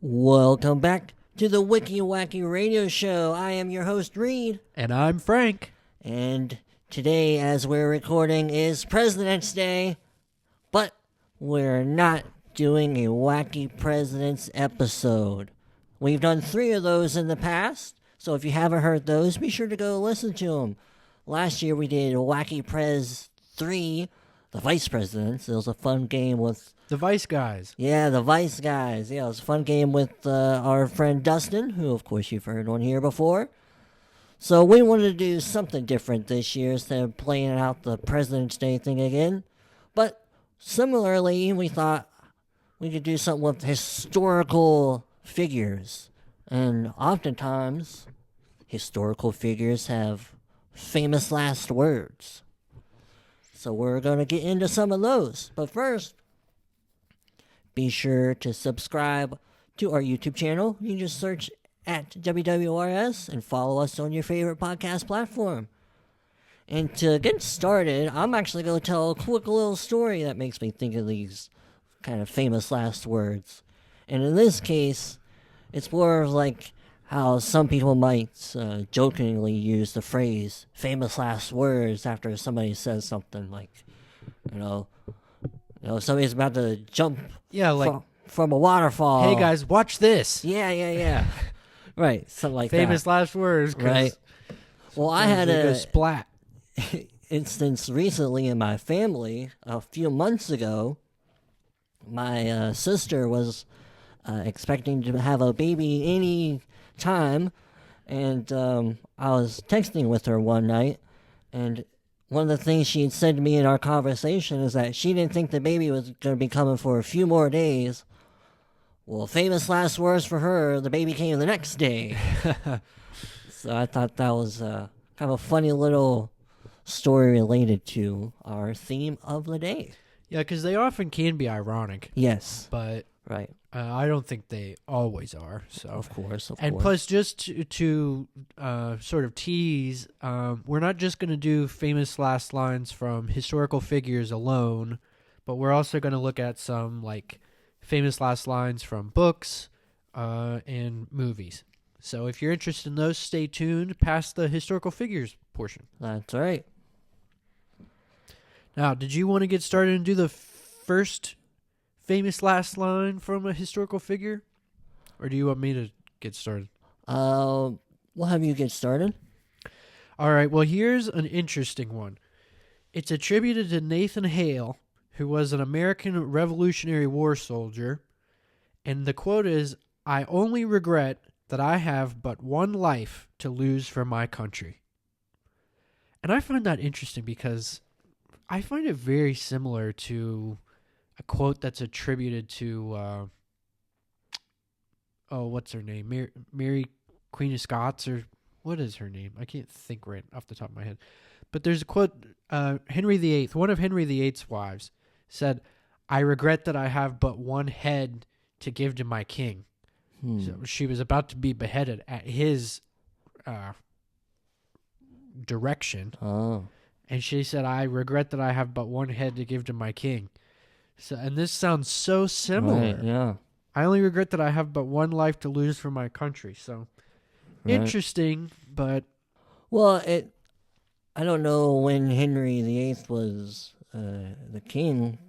Welcome back to the Wicky Wacky Radio Show. I am your host, Reid. And I'm Frank. And today, as we're recording, is President's Day. But we're not doing a Wacky Presidents episode. We've done 3 of those in the past, so if you haven't heard those, be sure to go listen to them. Last year we did Wacky Prez 3, the Vice Presidents. It was a fun game with... The Vice Guys. Yeah, the Vice Guys. Yeah, it was a fun game with our friend Dustin, who of course you've heard on here before. So we wanted to do something different this year instead of playing out the President's Day thing again. But similarly, we thought we could do something with historical figures. And oftentimes, historical figures have famous last words. So we're going to get into some of those. But first, be sure to subscribe to our YouTube channel. You can just search at WWRS and follow us on your favorite podcast platform. And to get started, I'm actually going to tell a quick little story that makes me think of these kind of famous last words. And in this case, it's more of like how some people might jokingly use the phrase famous last words after somebody says something like, you know, somebody's about to jump from a waterfall. Hey, guys, watch this. Yeah. Right, something like famous that. last words. Right. Well, I had a splat instance recently in my family. A few months ago, my sister was expecting to have a baby any time, and I was texting with her one night, and one of the things she had said to me in our conversation is that she didn't think the baby was going to be coming for a few more days. Well, famous last words for her, the baby came the next day. So I thought that was kind of a funny little story related to our theme of the day. Yeah, because they often can be ironic. Yes. But right. I don't think they always are. So Of course. And plus, just to sort of tease, we're not just going to do famous last lines from historical figures alone, but we're also going to look at some like famous last lines from books and movies. So if you're interested in those, stay tuned past the historical figures portion. That's right. Now, did you want to get started and do the first famous last line from a historical figure? Or do you want me to get started? We'll have you get started. All right, well, here's an interesting one. It's attributed to Nathan Hale, who was an American Revolutionary War soldier. And the quote is, "I only regret that I have but one life to lose for my country." And I find that interesting because I find it very similar to a quote that's attributed to, what's her name? Mary Queen of Scots, or what is her name? I can't think right off the top of my head. But there's a quote, Henry VIII, one of Henry VIII's wives, said, "I regret that I have but one head to give to my king." So she was about to be beheaded at his direction. Oh. And she said, "I regret that I have but one head to give to my king." So, and this sounds so similar. Right, yeah. I only regret that I have but one life to lose for my country. So, interesting, but... Well, I don't know when Henry VIII was the king.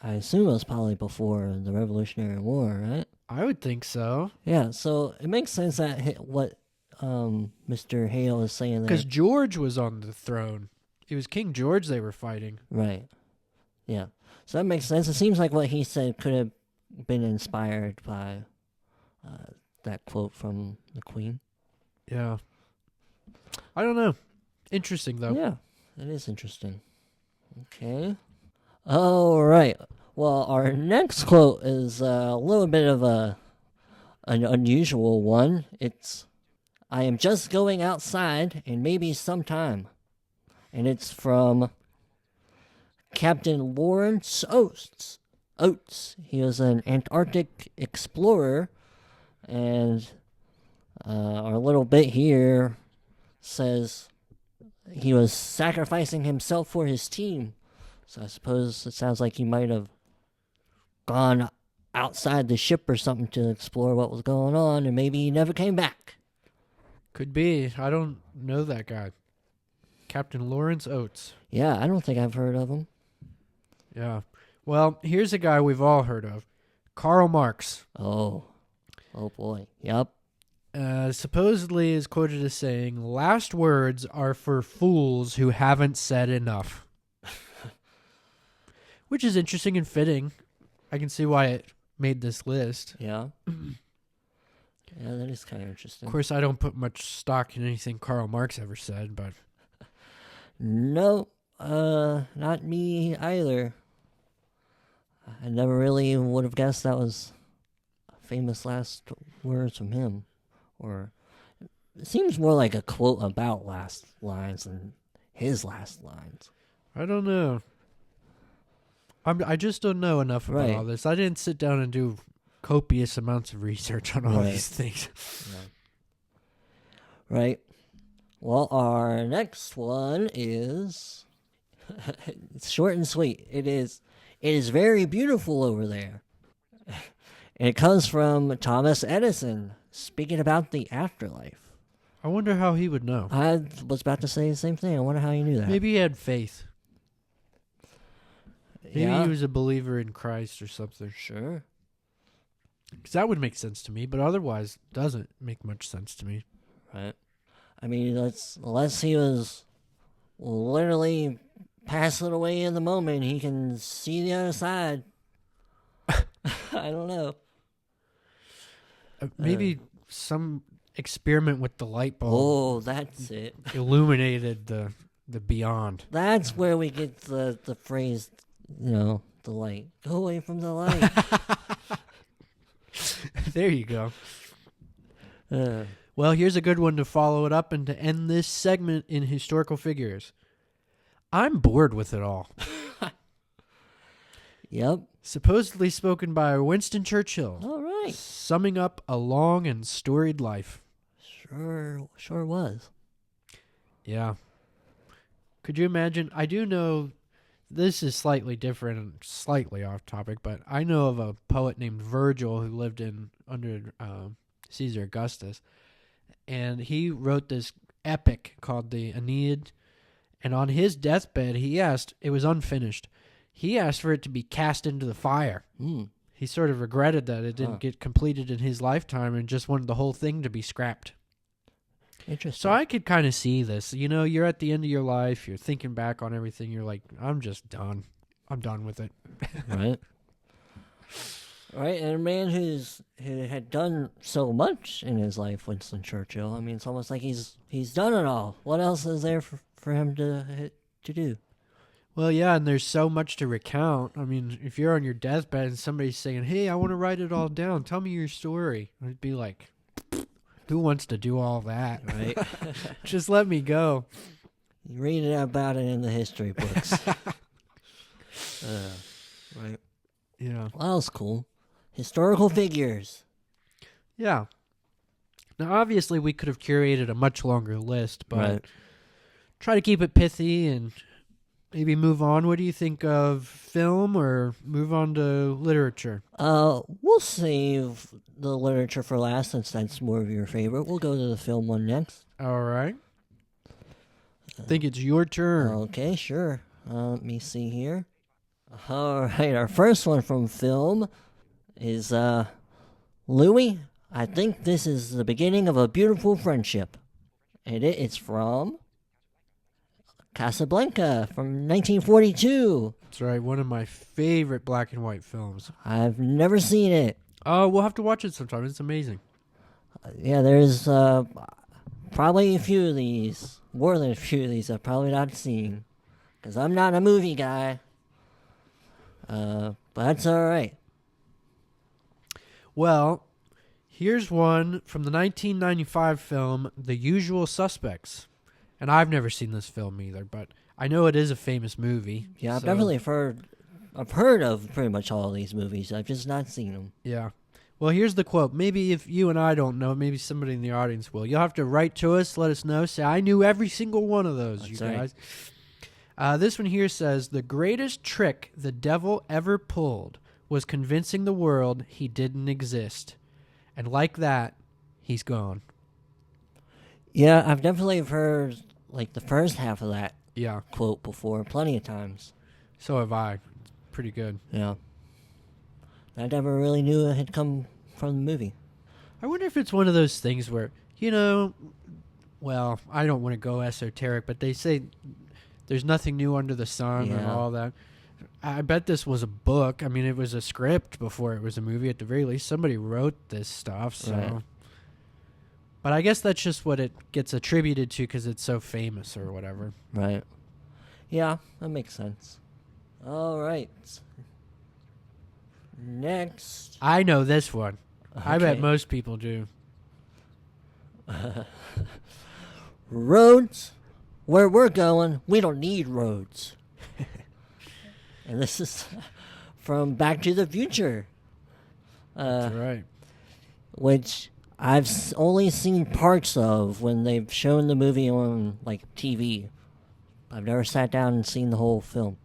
I assume it was probably before the Revolutionary War, right? I would think so. Yeah, so it makes sense that what Mr. Hale is saying there. Because George was on the throne. It was King George they were fighting. Right. Yeah. So that makes sense. It seems like what he said could have been inspired by that quote from the Queen. Yeah. I don't know. Interesting, though. Yeah, it is interesting. Okay. All right. Well, our next quote is a little bit of an unusual one. It's, "I am just going outside and maybe sometime." And it's from Captain Lawrence Oates. He was an Antarctic explorer, and our little bit here says he was sacrificing himself for his team. So I suppose it sounds like he might have gone outside the ship or something to explore what was going on, and maybe he never came back. Could be. I don't know that guy. Captain Lawrence Oates. Yeah, I don't think I've heard of him. Yeah. Well, here's a guy we've all heard of. Karl Marx. Oh boy. Yep. Supposedly is quoted as saying, "Last words are for fools who haven't said enough." Which is interesting and fitting. I can see why it made this list. Yeah. Yeah, that is kind of interesting. Of course, I don't put much stock in anything Karl Marx ever said, but... No, not me either. I never really would have guessed that was famous last words from him. Or it seems more like a quote about last lines than his last lines. I don't know. I just don't know enough about all this. I didn't sit down and do copious amounts of research on all these things. Yeah. Right. Well, our next one is it's short and sweet. It is very beautiful over there. And it comes from Thomas Edison, speaking about the afterlife. I wonder how he would know. I was about to say the same thing. I wonder how he knew that. Maybe he had faith. Maybe Yeah. he was a believer in Christ or something. Sure. Because that would make sense to me, but otherwise doesn't make much sense to me. Right. I mean, unless he was literally passing away in the moment, he can see the other side. I don't know. Maybe some experiment with the light bulb. Oh, that's it. Illuminated the beyond. That's where we get the phrase, the light. Go away from the light. There you go. Well, here's a good one to follow it up and to end this segment in historical figures. I'm bored with it all. Yep. Supposedly spoken by Winston Churchill. All right. Summing up a long and storied life. Sure was. Yeah. Could you imagine? I do know this is slightly different and slightly off topic, but I know of a poet named Virgil who lived under Caesar Augustus, and he wrote this epic called the Aeneid, and on his deathbed it was unfinished. He asked for it to be cast into the fire. He sort of regretted that it didn't get completed in his lifetime and just wanted the whole thing to be scrapped. Interesting. So I could kind of see this. You, you're at the end of your life. You're thinking back on everything. You're like, I'm just done. I'm done with it. Right. Right, and a man who had done so much in his life, Winston Churchill. I mean, it's almost like he's done it all. What else is there for him to do? Well, yeah, and there's so much to recount. I mean, if you're on your deathbed and somebody's saying, "Hey, I want to write it all down. Tell me your story," I'd be like, "Who wants to do all that?" Right? Just let me go. You read about it in the history books. Right. Yeah. Well, that was cool. Historical figures. Yeah. Now, obviously, we could have curated a much longer list, but try to keep it pithy and maybe move on. What do you think of film or move on to literature? We'll save the literature for last since that's more of your favorite. We'll go to the film one next. All right. I think it's your turn. Okay, sure. Let me see here. All right, our first one from film is Louis. I think this is the beginning of a beautiful friendship. And it's from Casablanca from 1942. That's right, one of my favorite black and white films. I've never seen it. Oh, we'll have to watch it sometime. It's amazing. Yeah, there's probably a few of these, more than a few of these I've probably not seen. Because I'm not a movie guy. But that's all right. Well, here's one from the 1995 film, The Usual Suspects. And I've never seen this film either, but I know it is a famous movie. Yeah, I've heard of pretty much all of these movies. I've just not seen them. Yeah. Well, here's the quote. Maybe if you and I don't know, maybe somebody in the audience will. You'll have to write to us, let us know. Say, I knew every single one of those, you guys. Right. This one here says, the greatest trick the devil ever pulled was convincing the world he didn't exist. And like that, he's gone. Yeah, I've definitely heard like the first half of that Yeah. quote before plenty of times. So have I. It's pretty good. Yeah. I never really knew it had come from the movie. I wonder if it's one of those things where, well, I don't want to go esoteric, but they say there's nothing new under the sun and all that. I bet this was a book. I mean, it was a script before it was a movie at the very least. Somebody wrote this stuff, so. Right. But I guess that's just what it gets attributed to because it's so famous or whatever. Right. Yeah, that makes sense. All right. Next. I know this one. Okay. I bet most people do. Roads. Where we're going, we don't need roads. And this is from Back to the Future. That's right. Which I've only seen parts of when they've shown the movie on like TV. I've never sat down and seen the whole film.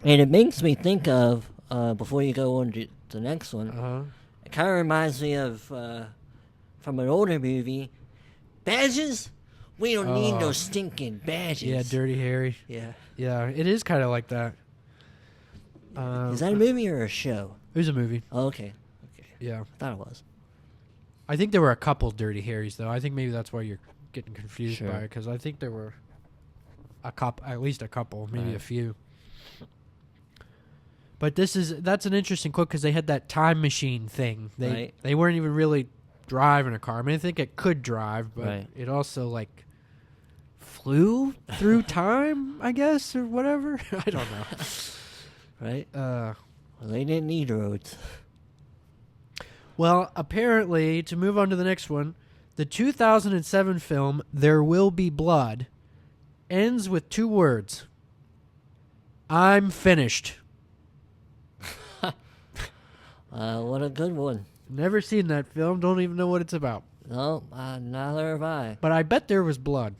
And it makes me think of, before you go on to the next one, it kind of reminds me of, from an older movie, Badges? We don't need no stinking badges. Yeah, Dirty Harry. Yeah. Yeah, it is kind of like that. Is that a movie or a show? It was a movie. Oh, okay. Yeah. I thought it was. I think there were a couple Dirty Harrys, though. I think maybe that's why you're getting confused Sure. by it, because I think there were at least a couple, maybe a few. But that's an interesting quote because they had that time machine thing. They weren't even really driving a car. I mean, I think it could drive, but it also like flew through time, I guess, or whatever. I don't know. Right? Well, they didn't need roads. Well, apparently, to move on to the next one, the 2007 film There Will Be Blood ends with 2 words. I'm finished. What a good one. Never seen that film. Don't even know what it's about. No, neither have I. But I bet there was blood.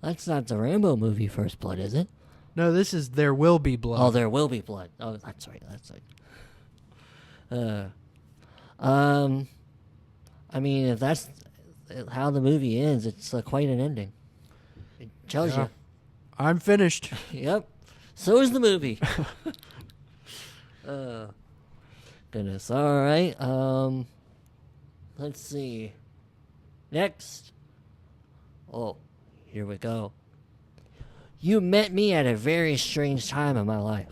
That's not the Rambo movie First Blood, is it? No, this is There Will Be Blood. Oh, There Will Be Blood. Oh, that's right. I mean, if that's how the movie ends, it's quite an ending. It tells you. I'm finished. Yep. So is the movie. Goodness. All right. Let's see. Next. Oh, here we go. You met me at a very strange time in my life.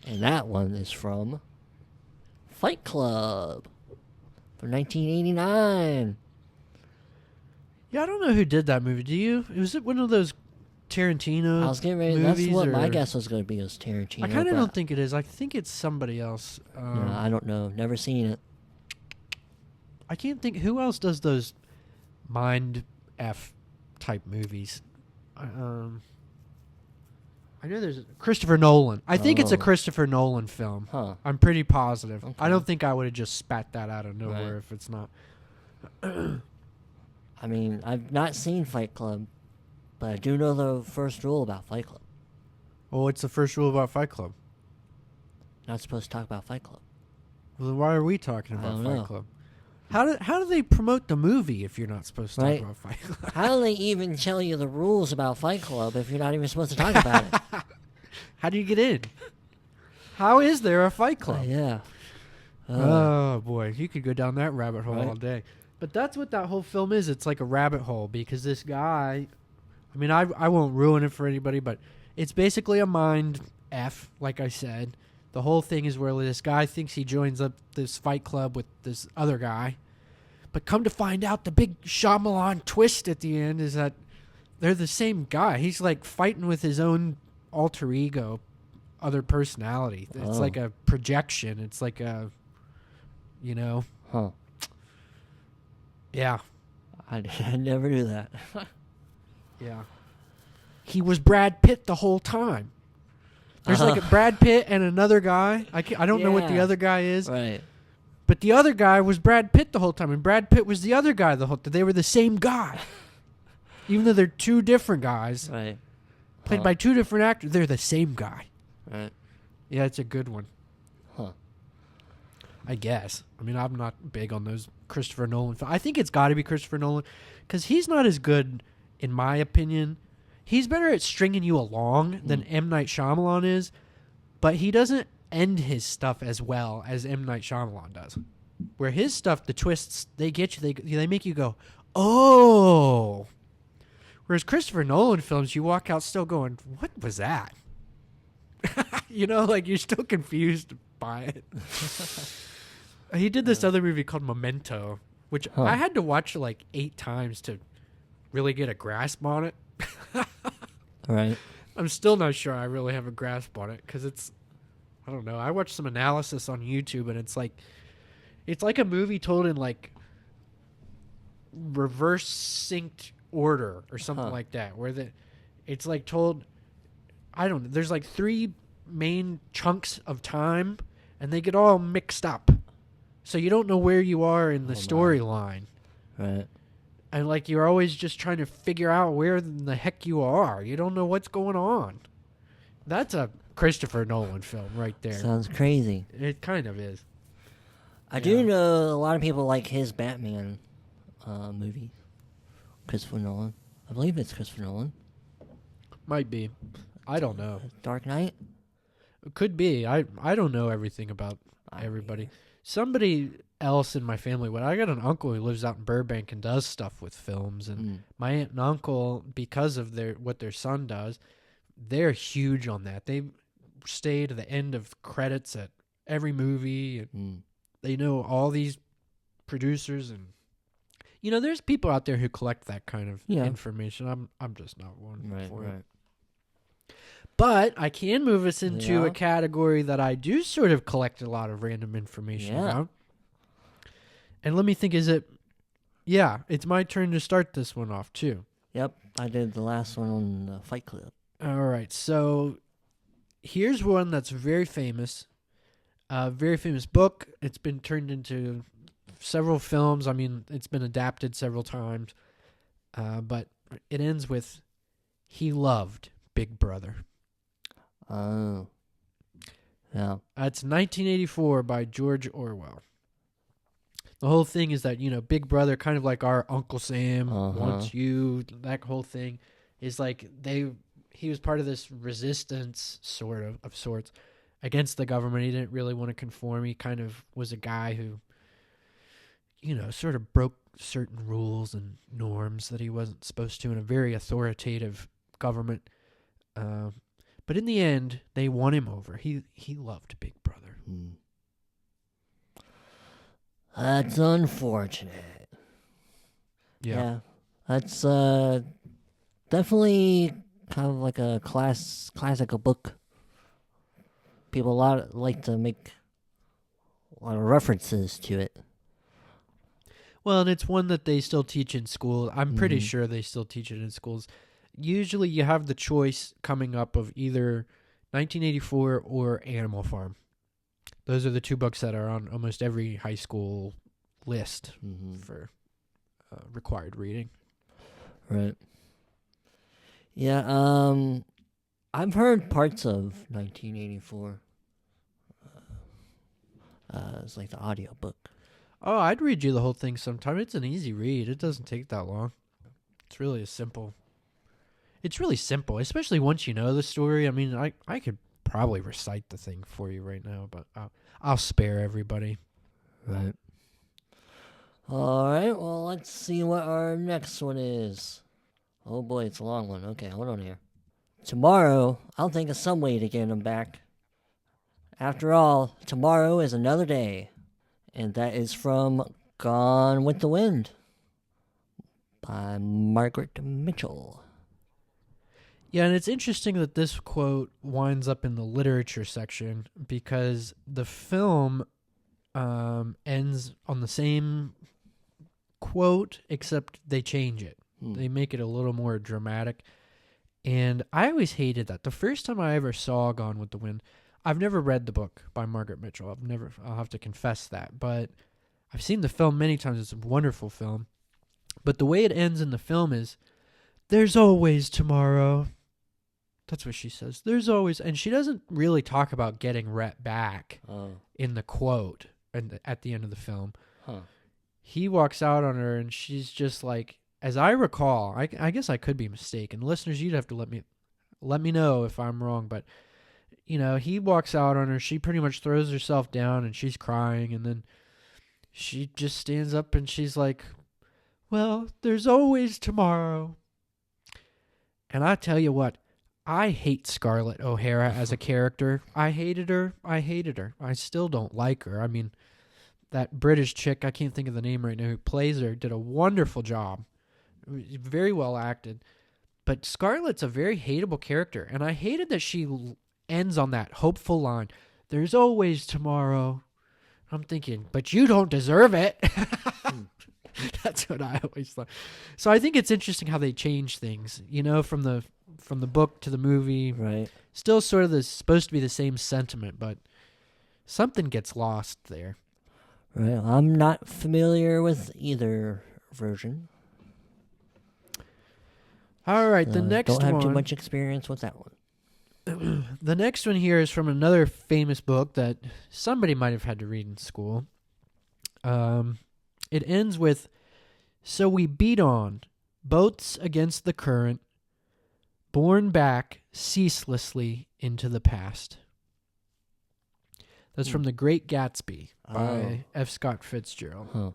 And that one is from Fight Club from 1989. Yeah, I don't know who did that movie. Do you? Was it one of those Tarantino I was getting ready. movies, That's what my or- guess was going to be, was Tarantino. I kind of but don't think it is. I think it's somebody else. no, I don't know. Never seen it. I can't think. Who else does those mind F type movies? I know there's Christopher Nolan. I think it's a Oh. Christopher Nolan film. Huh. I'm pretty positive. I Okay. don't think I would have just spat that out of nowhere Right. if it's not. I mean, I've not seen Fight Club, but I do know the first rule about Fight Club. Well, what's the first rule about Fight Club? Not supposed to talk about Fight Club. Well, then why are we talking I about don't Fight know. Club? How do they promote the movie if you're not supposed to Right. talk about Fight Club? How do they even tell you the rules about Fight Club if you're not even supposed to talk about it? How do you get in? How is there a Fight Club? Yeah. Oh boy, you could go down that rabbit hole Right. all day. But that's what that whole film is. It's like a rabbit hole because this guy, I mean, I won't ruin it for anybody, but it's basically a mind F, like I said. The whole thing is where this guy thinks he joins up this fight club with this other guy. But come to find out, the big Shyamalan twist at the end is that they're the same guy. He's like fighting with his own alter ego, other personality. It's Oh. like a projection. It's like a, Huh. Yeah. I never knew that. Yeah. He was Brad Pitt the whole time. There's like a Brad Pitt and another guy. I don't know what the Yeah. other guy is. Right. But the other guy was Brad Pitt the whole time. And Brad Pitt was the other guy the whole time. They were the same guy. Even though they're two different guys, Right. played by two different actors, they're the same guy. Right. Yeah, it's a good one. Huh. I guess. I mean, I'm not big on those Christopher Nolan. I think it's got to be Christopher Nolan because he's not as good, in my opinion. He's better at stringing you along than M. Night Shyamalan is, but he doesn't end his stuff as well as M. Night Shyamalan does. Where his stuff, the twists, they get you, they make you go, oh. Whereas Christopher Nolan films, you walk out still going, what was that? You know, like you're still confused by it. He did this other movie called Memento, which I had to watch like 8 times to really get a grasp on it. Right. I'm still not sure I really have a grasp on it because it's, I don't know. I watched some analysis on YouTube and it's like a movie told in like reverse synced order or something like that, where it's like told, I don't know, there's like 3 main chunks of time and they get all mixed up. So you don't know where you are in the storyline. Right. And like you're always just trying to figure out where in the heck you are. You don't know what's going on. That's a Christopher Nolan film right there. Sounds crazy. It kind of is. I do know a lot of people like his Batman movie. Christopher Nolan. I believe it's Christopher Nolan. Might be. I don't know. Dark Knight? It could be. I don't know everything about everybody. Somebody else in my family, I got an uncle who lives out in Burbank and does stuff with films, and my aunt and uncle, because of what their son does, they're huge on that. They stay to the end of credits at every movie, and they know all these producers, and you know, there's people out there who collect that kind of information. I'm just not one for it. But I can move us into a category that I do sort of collect a lot of random information about. And let me think, it's my turn to start this one off, too. Yep, I did the last one on Fight Club. All right, so here's one that's very famous. Very famous book. It's been turned into several films. I mean, it's been adapted several times. But it ends with, he loved Big Brother. Oh. Yeah. It's 1984 by George Orwell. The whole thing is that, you know, Big Brother, kind of like our Uncle Sam wants you, that whole thing is like he was part of this resistance of sorts against the government. He didn't really want to conform. He kind of was a guy who, you know, sort of broke certain rules and norms that he wasn't supposed to in a very authoritative government. But in the end, they won him over. He loved Big Brother. That's unfortunate. Yeah. That's definitely kind of like a classical book. People like to make a lot of references to it. Well, and it's one that they still teach in school. I'm pretty sure they still teach it in schools. Usually you have the choice coming up of either 1984 or Animal Farm. Those are the 2 books that are on almost every high school list for required reading. Right. Yeah, I've heard parts of 1984. It's like the audio book. Oh, I'd read you the whole thing sometime. It's an easy read. It doesn't take that long. It's really It's really simple, especially once you know the story. I mean, I could probably recite the thing for you right now, but I'll spare everybody. Right. All right, well, let's see what our next one is. Oh, boy, it's a long one. Okay, hold on here. Tomorrow, I'll think of some way to get him back. After all, tomorrow is another day. And that is from Gone with the Wind by Margaret Mitchell. Yeah, and it's interesting that this quote winds up in the literature section because the film ends on the same quote, except they change it. They make it a little more dramatic. And I always hated that. The first time I ever saw Gone with the Wind, I've never read the book by Margaret Mitchell. I'll have to confess that. But I've seen the film many times. It's a wonderful film. But the way it ends in the film is, there's always tomorrow. That's what she says. There's always, and she doesn't really talk about getting Rhett back in the quote and at the end of the film. Huh. He walks out on her, and she's just like, as I recall, I guess I could be mistaken. Listeners, you'd have to let me know if I'm wrong, but he walks out on her. She pretty much throws herself down, and she's crying, and then she just stands up, and she's like, well, there's always tomorrow. And I tell you what, I hate Scarlett O'Hara as a character. I hated her. I still don't like her. I mean, that British chick, I can't think of the name right now, who plays her, did a wonderful job. Very well acted. But Scarlett's a very hateable character, and I hated that she ends on that hopeful line, there's always tomorrow. I'm thinking, but you don't deserve it. That's what I always thought. So I think it's interesting how they change things, from the book to the movie. Right. Still sort of supposed to be the same sentiment, but something gets lost there. Right. I'm not familiar with either version. All right, the next one. Don't have too much experience with that one. The next one here is from another famous book that somebody might have had to read in school. It ends with, so we beat on, boats against the current, borne back ceaselessly into the past. That's from The Great Gatsby by F. Scott Fitzgerald. Huh.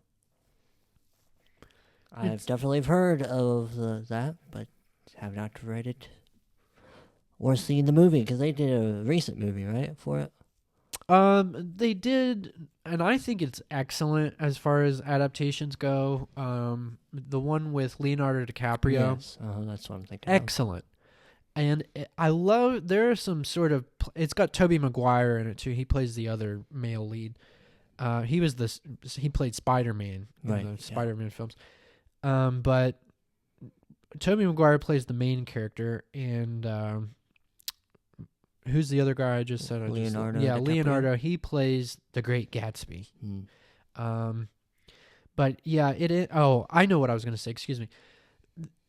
I've definitely heard of that, but have not read it or seen the movie, because they did a recent movie, right, for it? They did, and I think it's excellent as far as adaptations go. The one with Leonardo DiCaprio. Yes, that's what I'm thinking. Excellent. And I love, there are some sort of, it's got Tobey Maguire in it too. He plays the other male lead. He played Spider-Man in the Spider-Man films. But Tobey Maguire plays the main character, and who's the other guy I just said? Leonardo. Leonardo. He plays the Great Gatsby. But yeah, I know what I was going to say. Excuse me.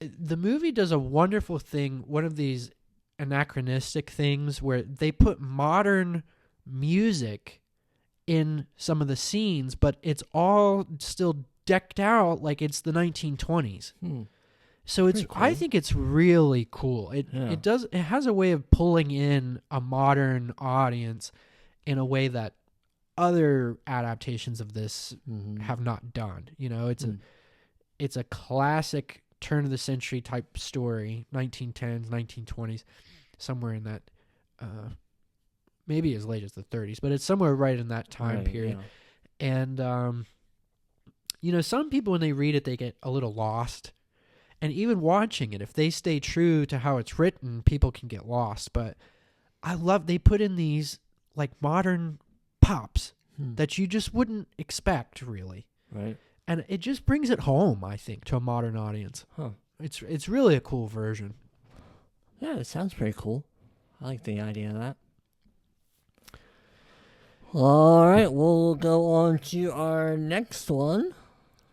The movie does a wonderful thing, one of these anachronistic things where they put modern music in some of the scenes, but it's all still decked out like it's the 1920s. So it's cool. I think it's really cool. It has a way of pulling in a modern audience in a way that other adaptations of this have not done. It's a classic turn of the century type story, 1910s, 1920s, somewhere in that, maybe as late as the 30s, but it's somewhere right in that time period. Yeah. And some people when they read it, they get a little lost. And even watching it, if they stay true to how it's written, people can get lost. But I love they put in these like modern pops that you just wouldn't expect, really. Right. And it just brings it home, I think, to a modern audience. Huh. It's really a cool version. Yeah, it sounds pretty cool. I like the idea of that. All right, we'll go on to our next one.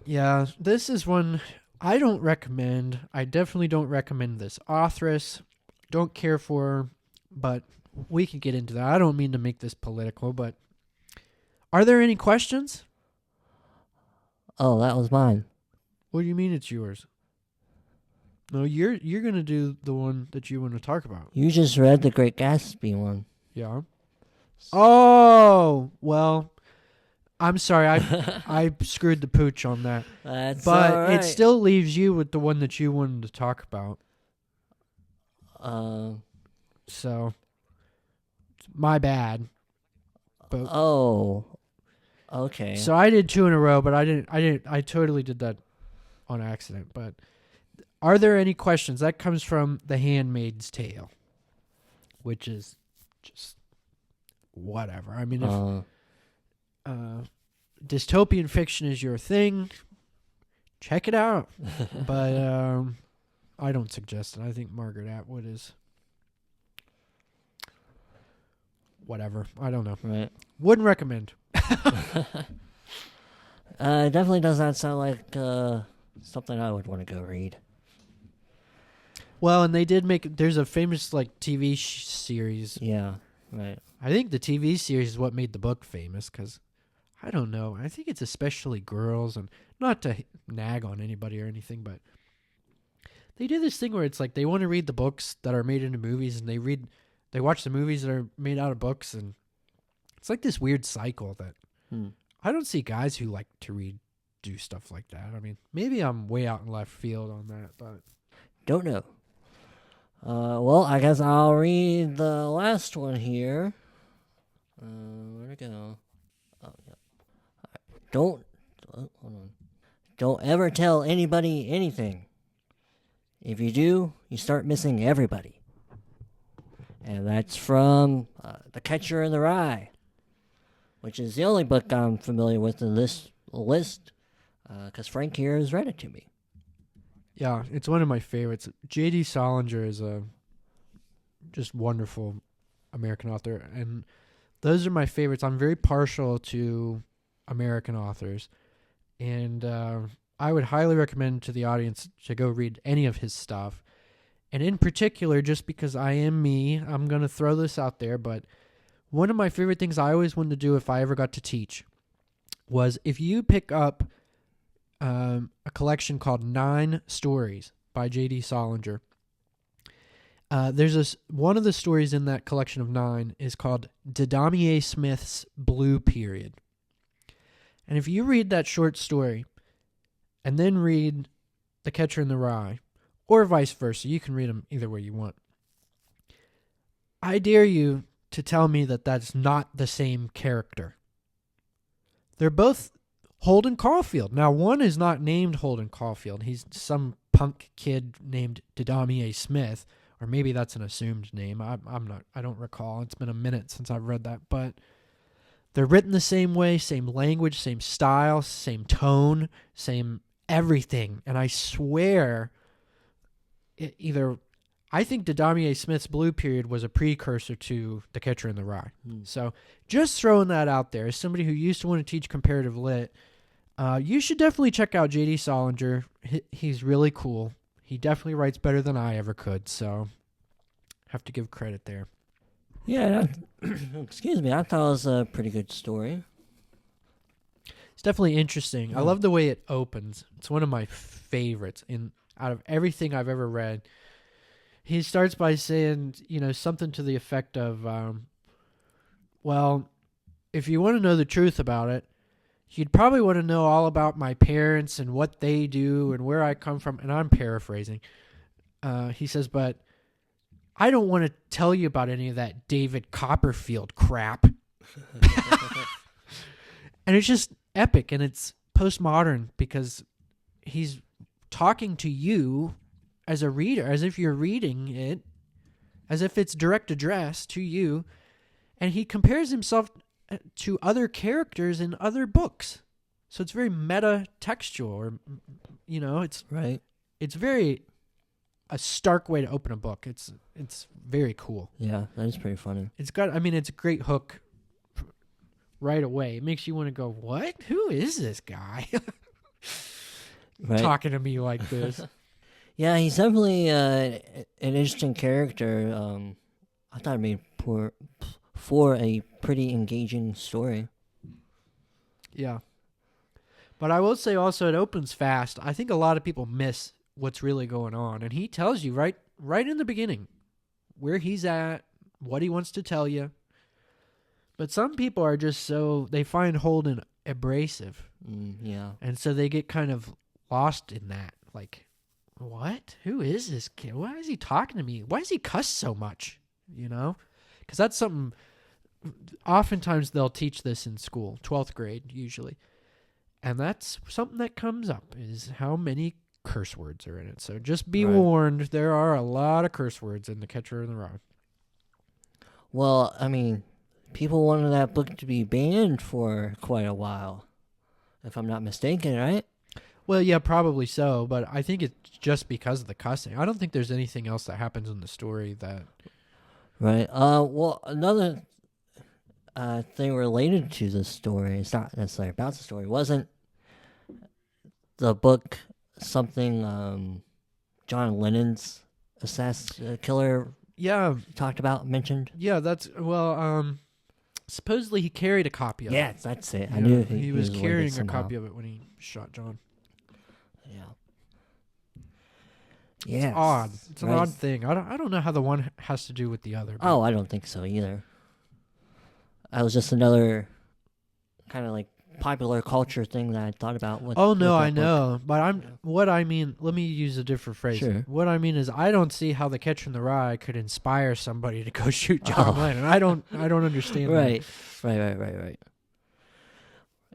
Yeah, this is one I don't recommend. I definitely don't recommend this authoress. Don't care for her, but we can get into that. I don't mean to make this political, but are there any questions? Oh, that was mine. What do you mean it's yours? No, you're going to do the one that you want to talk about. You just read the Great Gatsby one. Yeah. Oh, well, I'm sorry. I screwed the pooch on that. That's but all right. It still leaves you with the one that you wanted to talk about. So, my bad. But, okay. So I did two in a row, but I totally did that on accident. But are there any questions? That comes from The Handmaid's Tale, which is just whatever. I mean, if dystopian fiction is your thing, check it out. But I don't suggest it. I think Margaret Atwood is whatever. I don't know. Right. Wouldn't recommend. It definitely does not sound like something I would want to go read. Well, and they did make. There's a famous like TV series. Yeah, right. I think the TV series is what made the book famous because I don't know. I think it's especially girls, and not to nag on anybody or anything, but they do this thing where it's like they want to read the books that are made into movies, and they watch the movies that are made out of books, and it's like this weird cycle that I don't see guys who like to do stuff like that. I mean, maybe I'm way out in left field on that, but don't know. Well, I guess I'll read the last one here. Where'd it go? Oh, yeah. Hold on. Don't ever tell anybody anything. If you do, you start missing everybody. And that's from The Catcher in the Rye, which is the only book I'm familiar with in this list, because Frank here has read it to me. Yeah, it's one of my favorites. J.D. Salinger is a just wonderful American author, and those are my favorites. I'm very partial to American authors, and I would highly recommend to the audience to go read any of his stuff. And in particular, just because I am me, I'm going to throw this out there, but one of my favorite things I always wanted to do if I ever got to teach was if you pick up a collection called 9 Stories by J.D. Salinger. There's one of the stories in that collection of 9 is called Didamier Smith's Blue Period. And if you read that short story and then read The Catcher in the Rye, or vice versa, you can read them either way you want, I dare you to tell me that that's not the same character. They're both Holden Caulfield. Now, one is not named Holden Caulfield. He's some punk kid named Didamier Smith, or maybe that's an assumed name. I don't recall. It's been a minute since I've read that, but they're written the same way, same language, same style, same tone, same everything. And I swear, I think Didamier Smith's Blue Period was a precursor to The Catcher in the Rye. So just throwing that out there, as somebody who used to want to teach comparative lit, you should definitely check out J.D. Salinger. He's really cool. He definitely writes better than I ever could, so have to give credit there. Yeah, excuse me, I thought it was a pretty good story. It's definitely interesting. I love the way it opens. It's one of my favorites out of everything I've ever read. He starts by saying, something to the effect of, well, if you want to know the truth about it, you'd probably want to know all about my parents and what they do and where I come from. And I'm paraphrasing. He says, but I don't want to tell you about any of that David Copperfield crap. And it's just epic, and it's postmodern because he's talking to you as a reader, as if you're reading it, as if it's direct address to you, and he compares himself to other characters in other books. So it's very meta-textual, or, it's right. It's very a stark way to open a book. It's very cool. Yeah, that is pretty funny. It's a great hook right away. It makes you want to go, what? Who is this guy? Right. Talking to me like this. Yeah, he's definitely an interesting character. I thought it made for a pretty engaging story. Yeah. But I will say also it opens fast. I think a lot of people miss what's really going on. And he tells you right in the beginning where he's at, what he wants to tell you. But some people are just they find Holden abrasive. Yeah. And so they get kind of lost in that. Like, what? Who is this kid? Why is he talking to me? Why does he cuss so much? Because that's something, oftentimes they'll teach this in school, 12th grade usually. And that's something that comes up, is how many curse words are in it. So just be warned, there are a lot of curse words in The Catcher in the Rye. Well, I mean, people wanted that book to be banned for quite a while, if I'm not mistaken, right? Well, yeah, probably so, but I think it's just because of the cussing. I don't think there's anything else that happens in the story that... Right. Well, another thing related to the story, it's not necessarily about the story, wasn't the book something John Lennon's killer Yeah, talked about, mentioned? yeah, supposedly he carried a copy of it. Yeah, that's it. I Yeah, knew he was related carrying a somehow. copy of it when he shot John. Yeah. It's Yes. odd. It's an Right. odd thing. I don't know how the one has to do with the other. but- Oh, I don't think so either. That was just another kind of like popular culture thing that I thought about. Oh no, with I that book. know, but Yeah. what I mean. Let me use a different phrase. Sure. What I mean is, I don't see how The Catcher in the Rye could inspire somebody to go shoot John Oh. Lennon. I don't understand. Right. Right.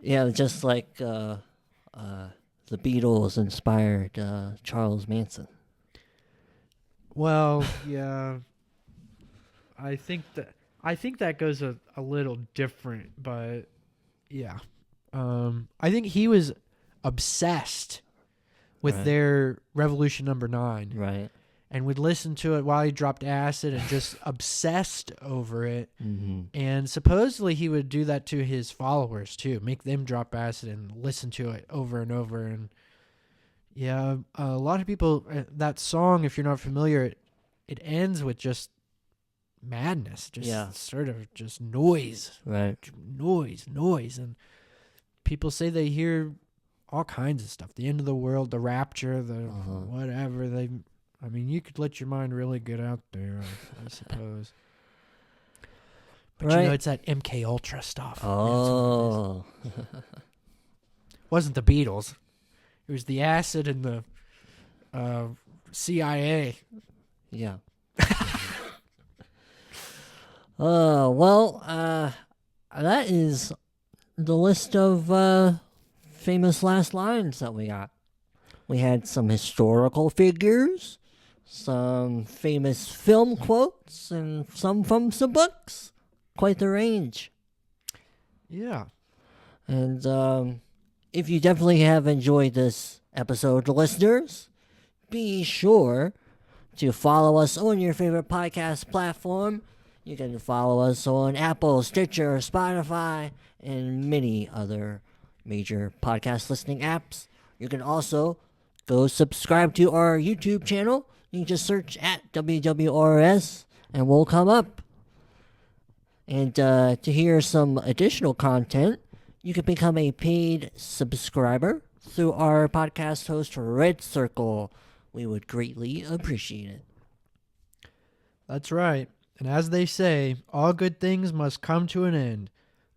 Yeah, just like the Beatles inspired Charles Manson. Well, yeah, I think that goes a little different, but yeah, I think he was obsessed with Right. their Revolution Number 9, Right. and would listen to it while he dropped acid, and just obsessed over it. Mm-hmm. And supposedly he would do that to his followers too, make them drop acid and listen to it over and over. And yeah, a lot of people, that song, if you're not familiar, it ends with just madness, just sort of just noise, Right. noise. And people say they hear all kinds of stuff, the end of the world, the rapture, the whatever. I mean, you could let your mind really get out there, I suppose. But Right. you know, it's that MK Ultra stuff. Oh. Wasn't the Beatles. It was the acid and the CIA. Yeah. Well, that is the list of famous last lines that we got. We had some historical figures, some famous film quotes, and some from some books. Quite the range. Yeah. And if you definitely have enjoyed this episode, listeners, be sure to follow us on your favorite podcast platform. You can follow us on Apple, Stitcher, Spotify, and many other major podcast listening apps. You can also go subscribe to our YouTube channel. You can just search at WWRS and we'll come up. And to hear some additional content, you can become a paid subscriber through our podcast host, Red Circle. We would greatly appreciate it. That's right. And as they say, all good things must come to an end.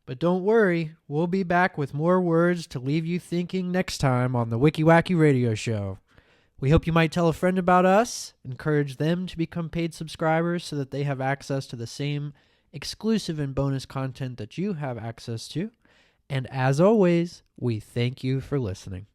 But don't worry, we'll be back with more words to leave you thinking next time on the Wicky Wacky Radio Show. We hope you might tell a friend about us, encourage them to become paid subscribers so that they have access to the same exclusive and bonus content that you have access to. And as always, we thank you for listening.